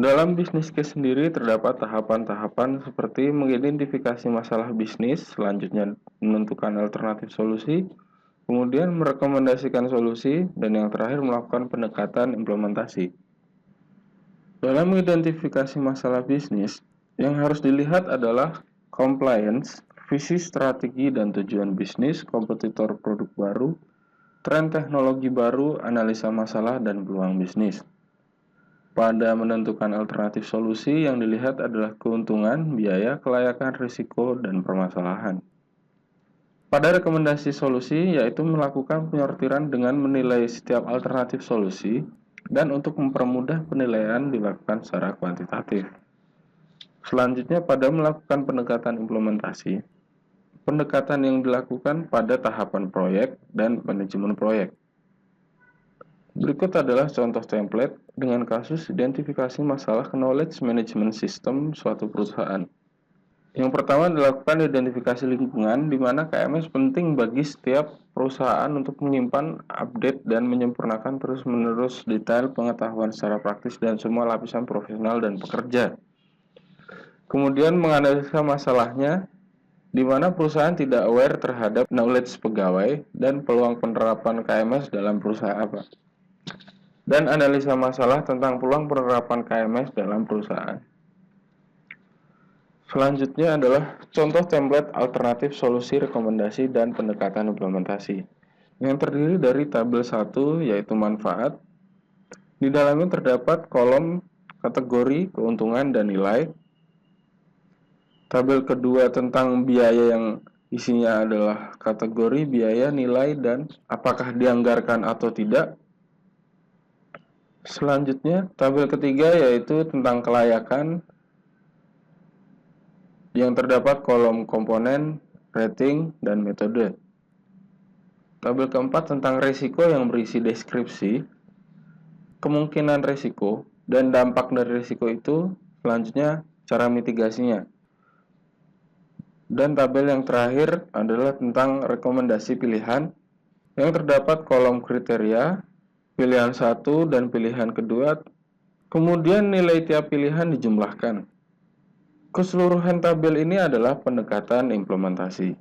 Dalam bisnis case sendiri terdapat tahapan-tahapan seperti mengidentifikasi masalah bisnis, selanjutnya menentukan alternatif solusi, kemudian merekomendasikan solusi, dan yang terakhir melakukan pendekatan implementasi. Dalam mengidentifikasi masalah bisnis, yang harus dilihat adalah compliance, visi strategi dan tujuan bisnis, kompetitor produk baru, tren teknologi baru, analisa masalah, dan peluang bisnis. Pada menentukan alternatif solusi, yang dilihat adalah keuntungan, biaya, kelayakan, risiko, dan permasalahan. Pada rekomendasi solusi, yaitu melakukan penyortiran dengan menilai setiap alternatif solusi, dan untuk mempermudah penilaian dilakukan secara kuantitatif. Selanjutnya, pada melakukan pendekatan implementasi, pendekatan yang dilakukan pada tahapan proyek dan manajemen proyek. Berikut adalah contoh template dengan kasus identifikasi masalah knowledge management system suatu perusahaan. Yang pertama dilakukan identifikasi lingkungan, di mana KMS penting bagi setiap perusahaan untuk menyimpan, update, dan menyempurnakan terus-menerus detail pengetahuan secara praktis dan semua lapisan profesional dan pekerja. Kemudian menganalisa masalahnya, di mana perusahaan tidak aware terhadap knowledge pegawai dan peluang penerapan KMS dalam perusahaan apa. Dan analisa masalah tentang peluang penerapan KMS dalam perusahaan. Selanjutnya adalah contoh template alternatif solusi rekomendasi dan pendekatan implementasi yang terdiri dari tabel 1 yaitu manfaat. Di dalamnya terdapat kolom kategori, keuntungan, dan nilai. Tabel kedua tentang biaya yang isinya adalah kategori, biaya, nilai, dan apakah dianggarkan atau tidak. Selanjutnya tabel ketiga yaitu tentang kelayakan, yang terdapat kolom komponen, rating, dan metode. Tabel keempat tentang risiko yang berisi deskripsi, kemungkinan risiko, dan dampak dari risiko itu, selanjutnya cara mitigasinya. Dan tabel yang terakhir adalah tentang rekomendasi pilihan, yang terdapat kolom kriteria, pilihan satu dan pilihan kedua, kemudian nilai tiap pilihan dijumlahkan. Keseluruhan tabel ini adalah pendekatan implementasi.